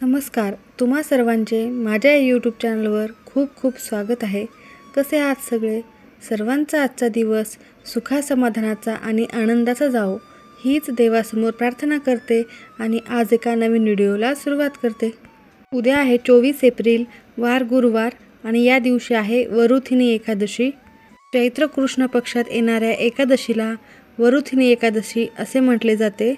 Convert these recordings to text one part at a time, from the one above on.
नमस्कार, तुम्हा सर्वांचे माझ्या यूट्यूब चॅनलवर खूप खूप स्वागत आहे। कसे आहात सगळे? सर्वांचा आजचा दिवस सुखासमाधानाचा आणि आनंदाचा जावो हीच देवासमोर प्रार्थना करते आणि आज एका नवीन व्हिडिओला सुरुवात करते। उद्या आहे 24 एप्रिल, वार गुरुवार आणि या दिवशी आहे वरुथिनी एकादशी। चैत्र कृष्ण पक्षात येणाऱ्या एकादशीला वरुथिनी एकादशी असे म्हटले जाते।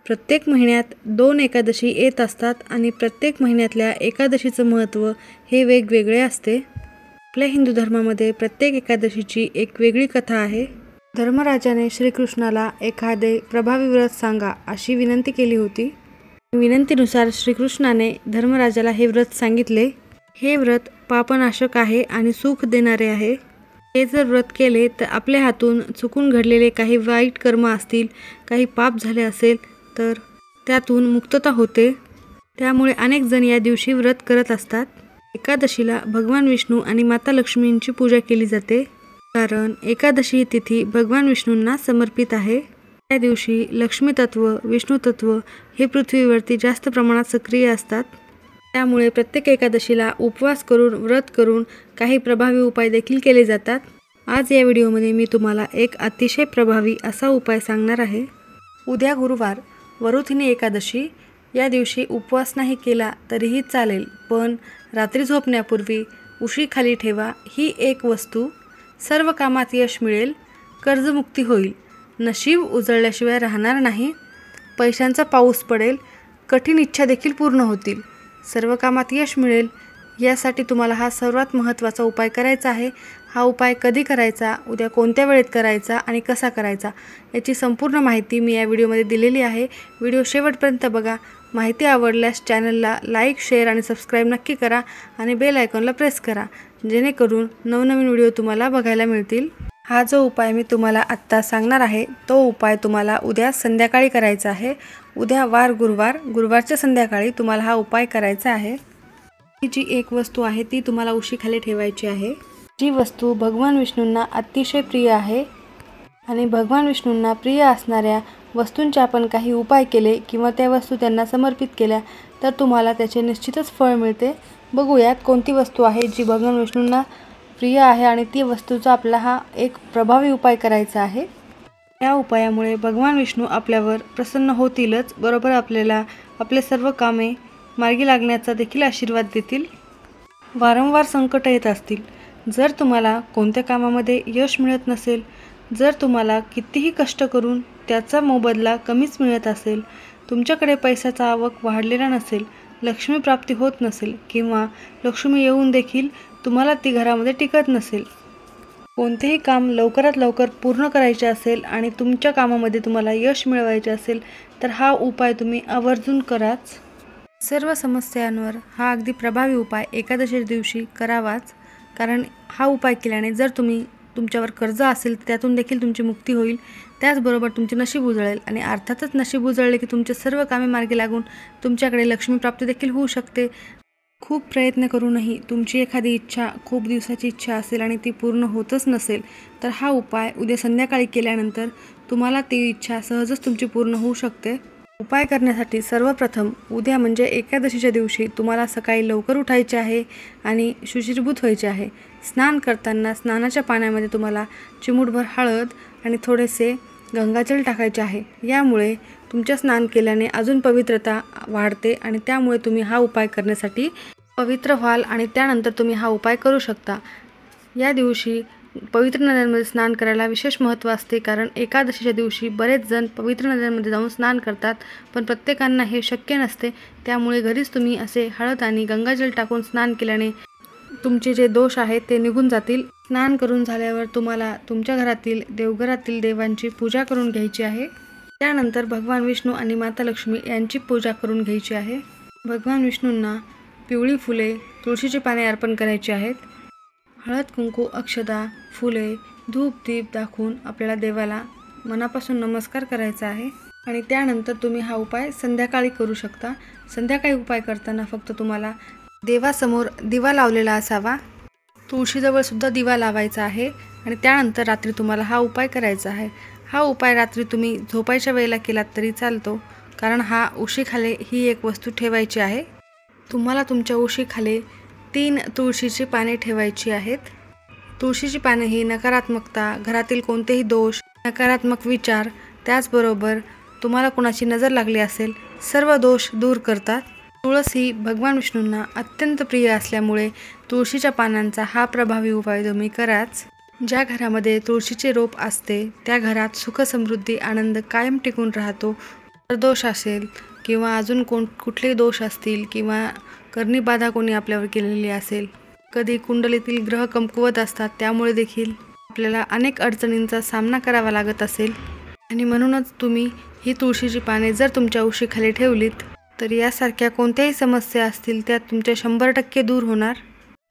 प्रत्येक महिन्यात 2 एकादशी येत असतात आणि प्रत्येक महिन्यातल्या एकादशीचं महत्त्व हे वेगवेगळे असते। आपल्या हिंदू धर्मामध्ये प्रत्येक एकादशीची एक वेगळी कथा आहे। धर्मराजाने श्रीकृष्णाला एखादे प्रभावी व्रत सांगा अशी विनंती केली होती। विनंतीनुसार श्रीकृष्णाने धर्मराजाला हे व्रत सांगितले। हे व्रत पापनाशक आहे आणि सुख देणारे आहे। हे जर व्रत केले तर आपल्या हातून चुकून घडलेले काही वाईट कर्म असतील, काही पाप झाले असेल तर त्यातून मुक्तता होते। त्यामुळे अनेक जण या दिवशी व्रत करत असतात। एकादशीला भगवान विष्णू आणि माता लक्ष्मींची पूजा केली जाते, कारण एकादशी ही तिथी भगवान विष्णूंना समर्पित आहे। त्या दिवशी लक्ष्मी तत्व, विष्णू तत्व हे पृथ्वीवरती जास्त प्रमाणात सक्रिय असतात। त्यामुळे प्रत्येक एकादशीला उपवास करून, व्रत करून काही प्रभावी उपाय देखील केले जातात। आज या व्हिडिओमध्ये मी तुम्हाला एक अतिशय प्रभावी असा उपाय सांगणार आहे। उद्या गुरुवार वरुथिनी एकादशी, या दिवशी उपवास नाही केला तरीही चालेल, पण रात्री झोपण्यापूर्वी उशी खाली ठेवा ही एक वस्तू। सर्व कामात यश मिळेल, कर्जमुक्ती होईल, नशीब उजळल्याशिवाय राहणार नाही, पैशांचा पाऊस पडेल, कठीण इच्छा देखील पूर्ण होतील, सर्व कामात यश मिळेल। यासाठी तुम्हाला हा सर्वात महत्त्वाचा उपाय करायचा आहे। हा उपाय कधी करायचा, उद्या कोणत्या वेळेत करायचा आणि कसा करायचा याची संपूर्ण माहिती मी या व्हिडिओमध्ये दिलेली आहे। व्हिडिओ शेवटपर्यंत बघा। माहिती आवडल्यास चॅनलला लाईक, शेअर आणि सबस्क्राईब नक्की करा आणि बेल आयकॉनला प्रेस करा, जेणेकरून नवनवीन व्हिडिओ तुम्हाला बघायला मिळतील। हा जो उपाय मी तुम्हाला आत्ता सांगणार आहे तो उपाय तुम्हाला उद्या संध्याकाळी करायचा आहे। उद्या वार गुरुवार, गुरुवारच्या संध्याकाळी तुम्हाला हा उपाय करायचा आहे। ही जी एक वस्तू आहे ती तुम्हाला उशीखाली ठेवायची आहे। जी वस्तू भगवान विष्णूंना अतिशय प्रिय आहे आणि भगवान विष्णूंना प्रिय असणाऱ्या वस्तूंचे आपण काही उपाय केले किंवा त्या वस्तू त्यांना समर्पित केल्या तर तुम्हाला त्याचे निश्चितच फळ मिळते। बघूयात कोणती वस्तू आहे जी भगवान विष्णूंना प्रिय आहे आणि ती वस्तूचा आपला हा एक प्रभावी उपाय करायचा आहे। या उपायामुळे भगवान विष्णू आपल्यावर प्रसन्न होतीलच, बरोबर आपल्याला आपले सर्व कामे मार्गी लागण्याचा देखील आशीर्वाद देतील। वारंवार संकट येत असतील, जर तुम्हाला कोणत्या कामामध्ये यश मिळत नसेल, जर तुम्हाला कितीही कष्ट करून त्याचा मोबदला कमीच मिळत असेल, तुमच्याकडे पैशाचा आवक वाढलेला नसेल, लक्ष्मी प्राप्ती होत नसेल किंवा लक्ष्मी येऊन देखील तुम्हाला ती घरामध्ये टिकत नसेल, कोणतेही काम लवकरात लवकर पूर्ण करायचे असेल आणि तुमच्या कामामध्ये तुम्हाला यश मिळवायचे असेल तर हा उपाय तुम्ही आवर्जून कराच। सर्व समस्यांवर हा अगदी प्रभावी उपाय एकादशी दिवशी करावाच, कारण हा उपाय केल्याने जर तुमच्यावर कर्ज असेल त्यातून देखील तुमची मुक्ती होईल, त्याचबरोबर तुमचे नशीब उजळेल आणि अर्थातच नशीब उजळले की तुमचे सर्व कामे मार्गी लागून तुमच्याकडे लक्ष्मी प्राप्ती देखील होऊ शकते। खूप प्रयत्न करूनही तुमची एखादी इच्छा, खूप दिवसाची इच्छा असेल आणि ती पूर्ण होतच नसेल तर हा उपाय उद्या संध्याकाळी केल्यानंतर तुम्हाला ती इच्छा सहजच तुमची पूर्ण होऊ शकते। उपाय करण्यासाठी सर्वप्रथम उद्या म्हणजे एकादशीच्या दिवशी तुम्हाला सकाळी लवकर उठायचे आहे आणि शुचिर्भूत व्हायचे आहे। स्नान करताना स्नानाच्या पाण्यामध्ये तुम्हाला चिमूटभर हळद आणि थोडेसे गंगाजल टाकायचे आहे। यामुळे तुमच्या स्नान केल्याने अजून पवित्रता वाढते आणि त्यामुळे तुम्ही हा उपाय करण्यासाठी पवित्र व्हाल आणि त्यानंतर तुम्ही हा उपाय करू शकता। या दिवशी पवित्र नद्यांमध्ये स्नान करायला विशेष महत्त्व असते, कारण एकादशीच्या दिवशी बरेच जण पवित्र नद्यांमध्ये जाऊन स्नान करतात, पण प्रत्येकांना हे शक्य नसते। त्यामुळे घरीच तुम्ही असे हळद आणि गंगाजल टाकून स्नान केल्याने तुमचे जे दोष आहेत ते निघून जातील। स्नान करून झाल्यावर तुम्हाला तुमच्या घरातील देवघरातील देवांची पूजा करून घ्यायची आहे। त्यानंतर भगवान विष्णू आणि माता लक्ष्मी यांची पूजा करून घ्यायची आहे। भगवान विष्णूंना पिवळी फुले, तुळशीची पाने अर्पण करायची आहेत। हळद, कुंकू, अक्षता, फुले, धूप, दीप दाखवून आपल्याला देवाला मनापासून नमस्कार करायचा आहे आणि त्यानंतर तुम्ही हा उपाय संध्याकाळी करू शकता। संध्याकाळी उपाय करताना फक्त तुम्हाला देवासमोर दिवा लावलेला असावा, तुळशीजवळ सुद्धा दिवा लावायचा आहे आणि त्यानंतर रात्री तुम्हाला हा उपाय करायचा आहे। हा उपाय रात्री तुम्ही झोपायच्या वेळेला केलात तरी चालतो, कारण हा उशीखाली ही एक वस्तू ठेवायची आहे। तुम्हाला तुमच्या उशीखाली 3 तुळशीची पाने ठेवायची आहेत. तुळशीची पाने ही नकारात्मकता, घरातील कोणतेही दोष, नकारात्मक विचार, त्याचबरोबर तुम्हाला कोणाची नजर लागली असेल, सर्व दोष दूर करतात. तुळस ही भगवान विष्णूंना अत्यंत प्रिय असल्यामुळे तुळशीच्या पानांचा हा प्रभावी उपाय तुम्ही कराच. ज्या घरामध्ये तुळशीचे रोप असते त्या घरात सुख, समृद्धी, आनंद कायम टिकून राहतो. दोष असेल किंवा अजून कुठलेही दोष असतील किंवा कर्णीबाधा कोणी आपल्यावर केलेली असेल, कधी कुंडलीतील ग्रह कमकुवत असतात, त्यामुळे देखील आपल्याला अनेक अडचणींचा सामना करावा लागत असेल आणि म्हणूनच तुम्ही ही तुळशीची पाने जर तुमच्या उशीखाली ठेवलीत तर यासारख्या कोणत्याही समस्या असतील त्या तुमच्या 100% दूर होणार.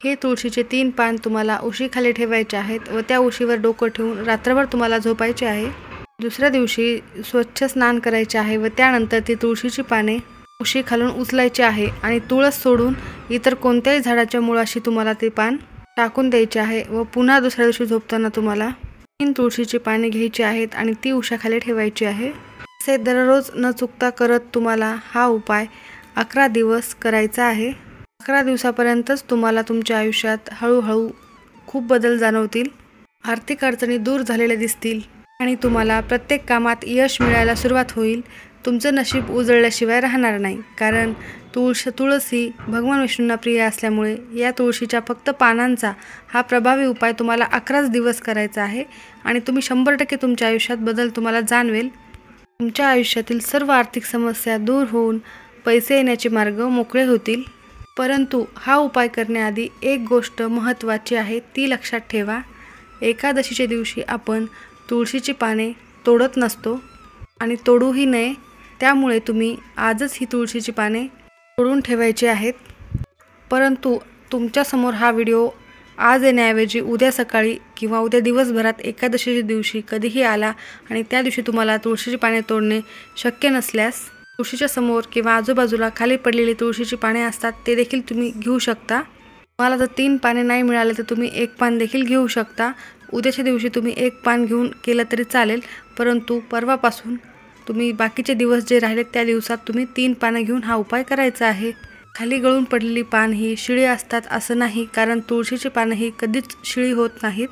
हे तुळशीचे 3 पान तुम्हाला उशीखाली ठेवायचे आहेत व त्या उशीवर डोकं ठेवून रात्रभर तुम्हाला झोपायचे आहे. दुसऱ्या दिवशी स्वच्छ स्नान करायचे आहे व त्यानंतर ती तुळशीची पाने उशीखालून उचलायची आहे आणि तुळस सोडून इतर कोणत्याही झाडाच्या मुळाशी तुम्हाला ते पान टाकून द्यायचे आहे व पुन्हा दुसऱ्या दिवशी झोपताना तुम्हाला 3 तुळशीची पाने घ्यायची आहेत आणि ती उशाखाली ठेवायची आहे. असे दररोज न चुकता करत तुम्हाला हा उपाय 11 दिवस करायचा आहे. 11 दिवसापर्यंतच तुम्हाला तुमच्या आयुष्यात हळूहळू खूप बदल जाणवतील. आर्थिक अडचणी दूर झालेल्या दिसतील आणि तुम्हाला प्रत्येक कामात यश मिळायला सुरुवात होईल. तुमचं नशीब उजळल्याशिवाय राहणार नाही. कारण तुळस ही भगवान विष्णूंना प्रिय असल्यामुळे या तुळशीच्या फक्त पानांचा हा प्रभावी उपाय तुम्हाला 11 दिवस करायचा आहे आणि तुम्ही 100% तुमच्या आयुष्यात बदल तुम्हाला जाणवेल. तुमच्या आयुष्यातील सर्व आर्थिक समस्या दूर होऊन पैसे येण्याचे मार्ग मोकळे होतील. परंतु हा उपाय करण्याआधी एक गोष्ट महत्त्वाची आहे, ती लक्षात ठेवा. एकादशीच्या दिवशी आपण तुळशीची पाने तोडत नसतो आणि तोडूही नये. त्यामुळे तुम्ही आजच ही तुळशीची पाने तोडून ठेवायची आहेत. परंतु तुमच्यासमोर हा व्हिडिओ आज येण्याऐवजी उद्या सकाळी किंवा उद्या दिवसभरात एकादशीच्या दिवशी कधीही आला आणि त्या दिवशी तुम्हाला तुळशीची पाने तोडणे शक्य नसल्यास तुळशीच्या समोर किंवा आजूबाजूला खाली पडलेली तुळशीची पाने असतात ते देखील तुम्ही घेऊ शकता. तुम्हाला जर 3 पाने नाही मिळाले तर तुम्ही 1 पान देखील घेऊ शकता. उद्याच्या दिवशी तुम्ही 1 पान घेऊन केलं तरी चालेल, परंतु परवापासून तुम्ही बाकीचे दिवस जे राहिले त्या दिवसात तुम्ही 3 पानं घेऊन हा उपाय करायचा आहे. खाली गळून पडलेली पान ही शिळी असतात असं नाही, कारण तुळशीची पानं ही कधीच शिळी होत नाहीत.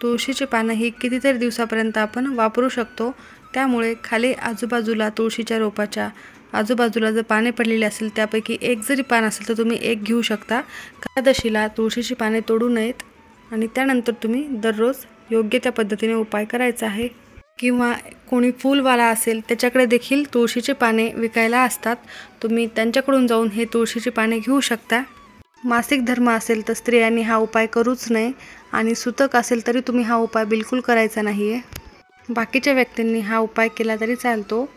तुळशीची पानं ही कितीतरी दिवसापर्यंत आपण वापरू शकतो. त्यामुळे खाली आजूबाजूला तुळशीच्या रोपाच्या आजूबाजूला जर पाने पडलेली असेल त्यापैकी 1 जरी पान असेल तर तुम्ही 1 घेऊ शकता. एकादशीला तुळशीची पाने तोडू नयेत आणि त्यानंतर तुम्ही दररोज योग्य त्या पद्धतीने उपाय करायचा आहे. किंवा कोणी फूलवाला असेल त्याच्याकडे देखील तुळशीची पाने विकायला असतात, तुम्ही त्यांच्याकडून जाऊन हे तुळशीची पाने घेऊ शकता. मासिक धर्म असेल तर स्त्रियांनी हा उपाय करूच नये आणि सुतक असेल तरी तुम्ही हा उपाय बिलकुल करायचा नाही आहे. बाकीच्या व्यक्तींनी हा उपाय केला तरी चालतो.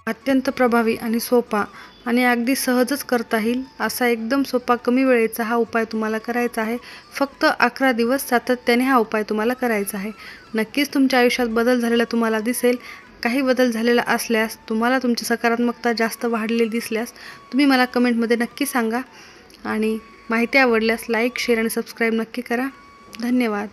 अत्यंत प्रभावी आणि सोपा आणि अगदी सहजच करता येईल असा एकदम सोपा कमी वेळेचा हा उपाय तुम्हाला करायचा आहे. फक्त 11 दिवस सातत्याने हा उपाय तुम्हाला करायचा आहे. नक्कीच तुमच्या आयुष्यात बदल झालेला तुम्हाला दिसेल. काही बदल झालेला असल्यास, तुम्हाला तुमची सकारात्मकता जास्त वाढलेली दिसल्यास तुम्ही मला कमेंटमध्ये नक्की सांगा आणि माहिती आवडल्यास लाईक, शेअर आणि सबस्क्राईब नक्की करा. धन्यवाद.